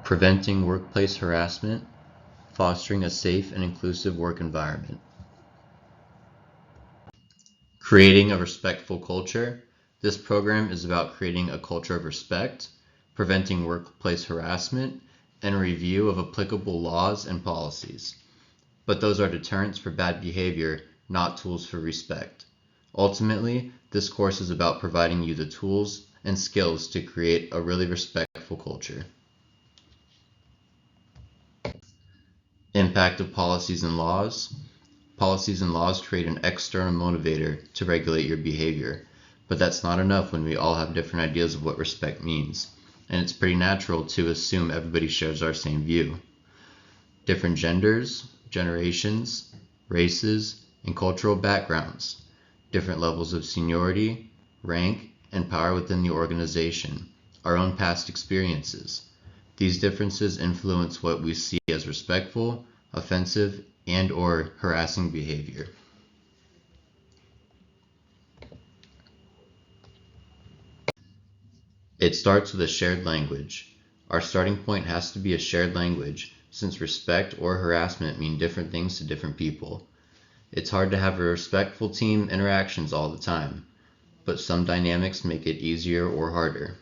preventing workplace harassment, fostering a safe and inclusive work environment. Creating a respectful culture. This program is about creating a culture of respect, preventing workplace harassment, and a review of applicable laws and policies. But those are deterrents for bad behavior, not tools for respect. Ultimately, this course is about providing you the tools and skills to create a really respectful culture. Impact of policies and laws. Policies and laws create an external motivator to regulate your behavior, but that's not enough when we all have different ideas of what respect means, and it's pretty natural to assume everybody shares our same view. Different genders, generations, races, and cultural backgrounds, different levels of seniority, rank, and power within the organization, our own past experiences. These differences influence what we see as respectful, offensive, and/or harassing behavior. It starts with a shared language. Our starting point has to be a shared language, since respect or harassment mean different things to different people. It's hard to have a respectful team interactions all the time, but some dynamics make it easier or harder.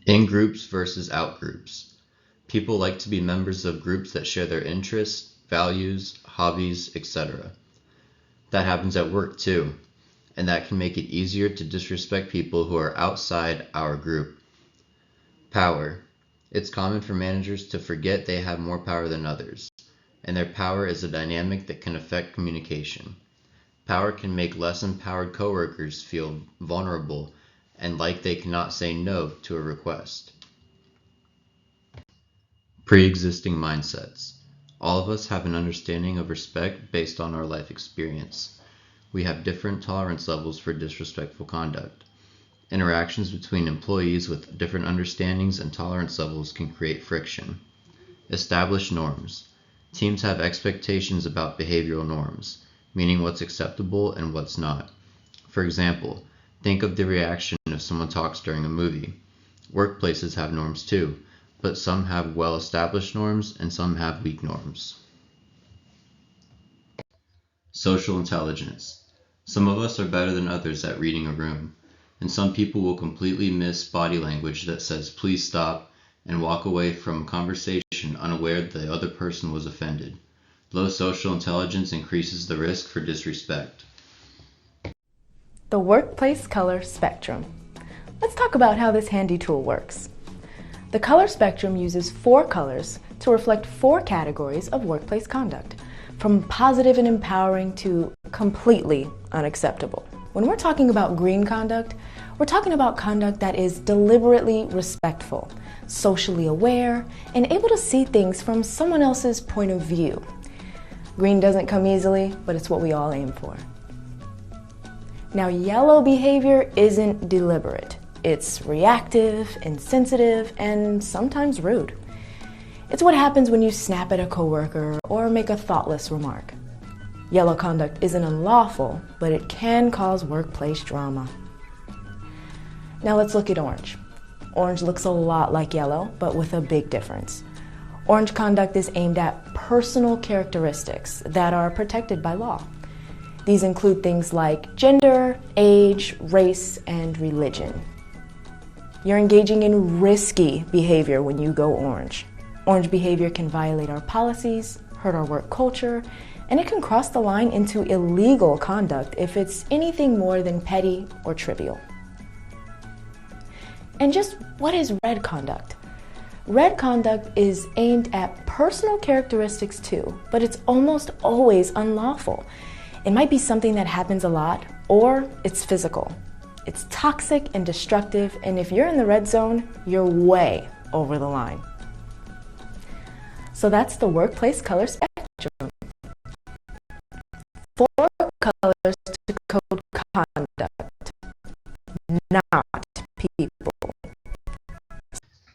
In groups versus out groups. People like to be members of groups that share their interests, values, hobbies, etc. That happens at work too, and that can make it easier to disrespect people who are outside our group. Power. It's common for managers to forget they have more power than others, and their power is a dynamic that can affect communication. Power can make less empowered coworkers feel vulnerable and like they cannot say no to a request. Pre-existing mindsets. All of us have an understanding of respect based on our life experience. We have different tolerance levels for disrespectful conduct. Interactions between employees with different understandings and tolerance levels can create friction. Established norms. Teams have expectations about behavioral norms, meaning what's acceptable and what's not. For example, think of the reaction if someone talks during a movie. Workplaces have norms too, but some have well-established norms and some have weak norms. Social intelligence. Some of us are better than others at reading a room, and some people will completely miss body language that says please stop and walk away from a conversation unaware that the other person was offended. Low social intelligence increases the risk for disrespect. The workplace color spectrum. Let's talk about how this handy tool works. The color spectrum uses 4 colors to reflect 4 categories of workplace conduct, from positive and empowering to completely unacceptable. When we're talking about green conduct, we're talking about conduct that is deliberately respectful, socially aware, and able to see things from someone else's point of view. Green doesn't come easily, but it's what we all aim for. Now, yellow behavior isn't deliberate. It's reactive, insensitive, and sometimes rude. It's what happens when you snap at a coworker or make a thoughtless remark. Yellow conduct isn't unlawful, but it can cause workplace drama. Now let's look at orange. Orange looks a lot like yellow, but with a big difference. Orange conduct is aimed at personal characteristics that are protected by law. These include things like gender, age, race, and religion. You're engaging in risky behavior when you go orange. Orange behavior can violate our policies, hurt our work culture, and it can cross the line into illegal conduct if it's anything more than petty or trivial. And just what is red conduct? Red conduct is aimed at personal characteristics too, but it's almost always unlawful. It might be something that happens a lot, or it's physical. It's toxic and destructive, and if you're in the red zone, you're way over the line. So that's the workplace color spectrum. 4 colors to code conduct, not people.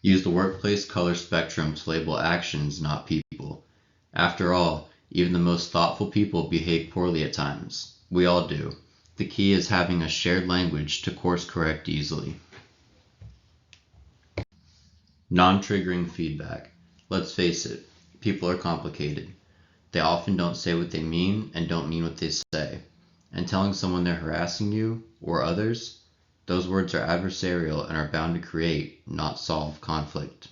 Use the workplace color spectrum to label actions, not people. After all, even the most thoughtful people behave poorly at times. We all do. The key is having a shared language to course correct easily. Non-triggering feedback. Let's face it, people are complicated. They often don't say what they mean and don't mean what they say. And telling someone they're harassing you or others, those words are adversarial and are bound to create, not solve, conflict.